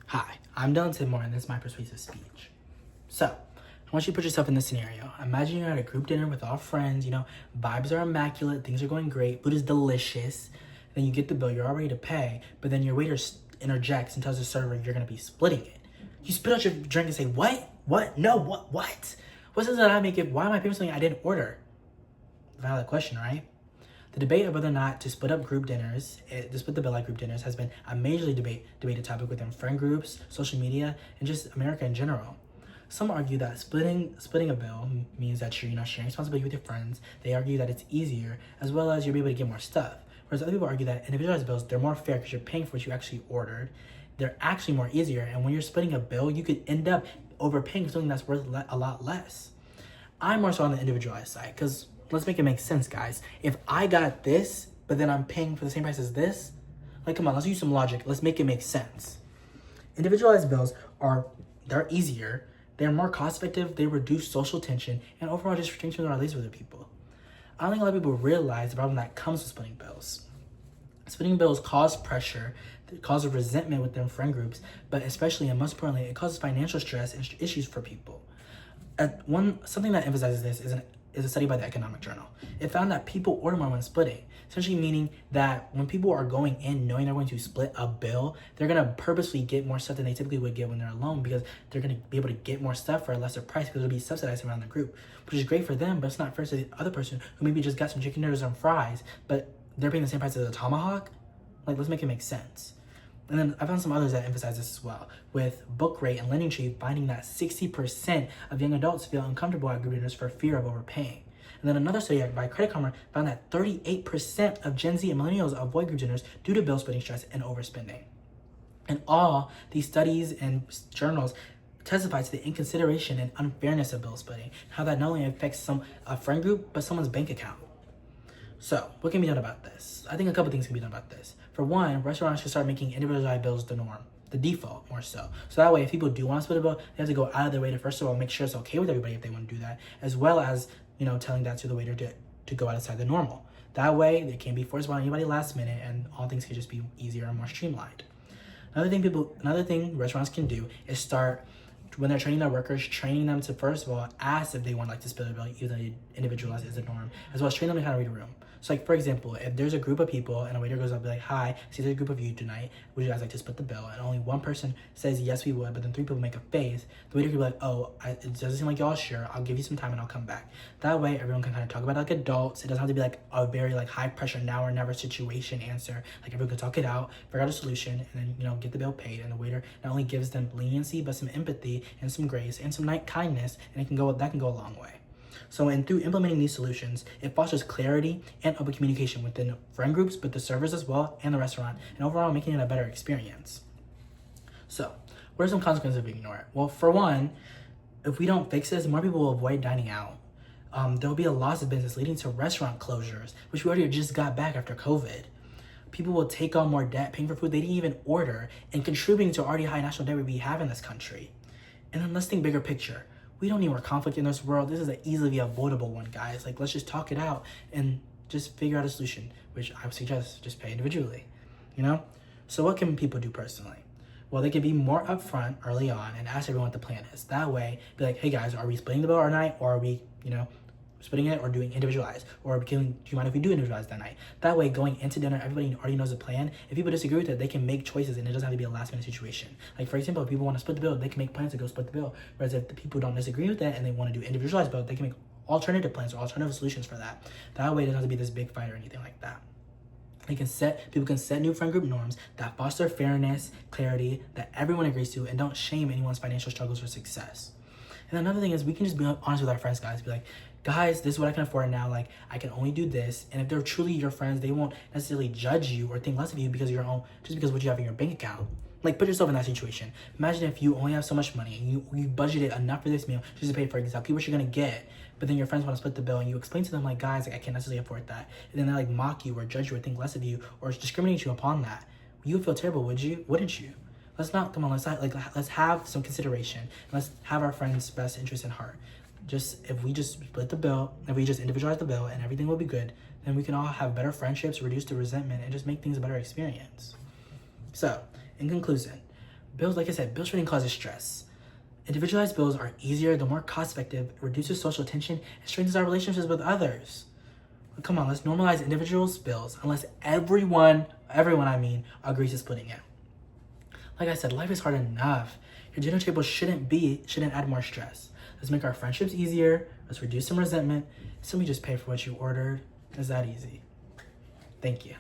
Hi, I'm Dylan Tidmore, and this is my persuasive speech. So, I want you to put yourself in this scenario. Imagine you're at a group dinner with all friends, vibes are immaculate, things are going great, food is delicious. Then you get the bill, you're all ready to pay, but then your waiter interjects and tells the server you're going to be splitting it. You spit out your drink and say, what? What? No, what? What? What sense did I make it? Why am I paying something I didn't order? Valid question, right? The debate of whether or not to split up group dinners, to split the bill at group dinners, has been a majorly debated topic within friend groups, social media, and just America in general. Some argue that splitting a bill means that you're sharing responsibility with your friends. They argue that it's easier, as well as you'll be able to get more stuff. Whereas other people argue that individualized bills, they're more fair because you're paying for what you actually ordered. They're actually more easier, and when you're splitting a bill, you could end up overpaying for something that's worth a lot less. I'm more so on the individualized side, because let's make it make sense, guys. If I got this, but then I'm paying for the same price as this, come on, let's use some logic. Let's make it make sense. Individualized bills they're easier, they're more cost-effective, they reduce social tension, and overall just strengthen our relations with other people. I don't think a lot of people realize the problem that comes with splitting bills. Splitting bills cause pressure, it causes resentment within friend groups, but especially and most importantly, it causes financial stress and issues for people. Something that emphasizes this is a study by the Economic Journal. It found that people order more when splitting, essentially meaning that when people are going in knowing they're going to split a bill, they're going to purposely get more stuff than they typically would get when they're alone, because they're going to be able to get more stuff for a lesser price because it'll be subsidized around the group, which is great for them, but it's not fair to the other person who maybe just got some chicken nuggets and fries, but they're paying the same price as a tomahawk. Let's make it make sense. And then I found some others that emphasize this as well, with Book Rate and Lending Tree finding that 60% of young adults feel uncomfortable at group dinners for fear of overpaying. And then another study by Credit Karma found that 38% of Gen Z and millennials avoid group dinners due to bill splitting stress and overspending. And all these studies and journals testify to the inconsideration and unfairness of bill splitting, how that not only affects a friend group, but someone's bank account. So, what can be done about this? I think a couple things can be done about this. For one, restaurants should start making individualized bills the norm, the default more so. So that way, if people do want to split a bill, they have to go out of their way to, first of all, make sure it's okay with everybody if they want to do that, as well as, telling that to the waiter to go outside the normal. That way, they can't be forced on anybody last minute, and all things can just be easier and more streamlined. Another thing restaurants can do is start, when they're training their workers, training them to, first of all, ask if they want to split a bill, even though individualized is the norm, as well as train them to how to read a room. So for example, if there's a group of people and a waiter goes up and be like, hi, see there's a group of you tonight, would you guys like to split the bill? And only one person says, yes, we would, but then three people make a face, the waiter could be like, it doesn't seem like y'all sure, I'll give you some time and I'll come back. That way, everyone can kind of talk about it like adults. It doesn't have to be a very high pressure now or never situation answer. Everyone can talk it out, figure out a solution, and then, get the bill paid. And the waiter not only gives them leniency, but some empathy and some grace and some kindness, and that can go a long way. So through implementing these solutions, it fosters clarity and open communication within friend groups, but the servers as well, and the restaurant, and overall making it a better experience. So, what are some consequences if we ignore it? Well, for one, if we don't fix this, more people will avoid dining out. There will be a loss of business leading to restaurant closures, which we already just got back after COVID. People will take on more debt, paying for food they didn't even order, and contributing to already high national debt we have in this country. And then let's think bigger picture. We don't need more conflict in this world. This is an easily avoidable one, guys. Let's just talk it out and just figure out a solution, which I would suggest just pay individually, So what can people do personally? Well, they can be more upfront early on and ask everyone what the plan is. That way, be like, hey guys, are we splitting the bill or night, or are we, splitting it or doing individualized? Or do you mind if we do individualized that night? That way, going into dinner, everybody already knows the plan. If people disagree with it, they can make choices and it doesn't have to be a last minute situation. For example, if people want to split the bill, they can make plans to go split the bill. Whereas if the people don't disagree with that and they want to do individualized bill, they can make alternative plans or alternative solutions for that. That way, it doesn't have to be this big fight or anything like that. People can set new friend group norms that foster fairness, clarity, that everyone agrees to, and don't shame anyone's financial struggles or success. And another thing is we can just be honest with our friends, guys. Be like, guys, this is what I can afford now. I can only do this. And if they're truly your friends, they won't necessarily judge you or think less of you because of what you have in your bank account. Put yourself in that situation. Imagine if you only have so much money and you budgeted enough for this meal just to pay for exactly what you're gonna get, but then your friends want to split the bill and you explain to them guys, I can't necessarily afford that. And then they mock you or judge you or think less of you or discriminate you upon that. You would feel terrible, wouldn't you? Let's have some consideration. Let's have our friends' best interest in heart. If we just split the bill, if we just individualize the bill and everything will be good, then we can all have better friendships, reduce the resentment, and just make things a better experience. So, in conclusion, Bills, like I said, bill splitting causes stress. Individualized bills are easier, they're more cost effective, reduces social tension, and strengthens our relationships with others. But come on, let's normalize individuals' bills unless everyone agrees to splitting it. Like I said, life is hard enough. Your dinner table shouldn't add more stress. Let's make our friendships easier, let's reduce some resentment, simply just pay for what you ordered. It's that easy. Thank you.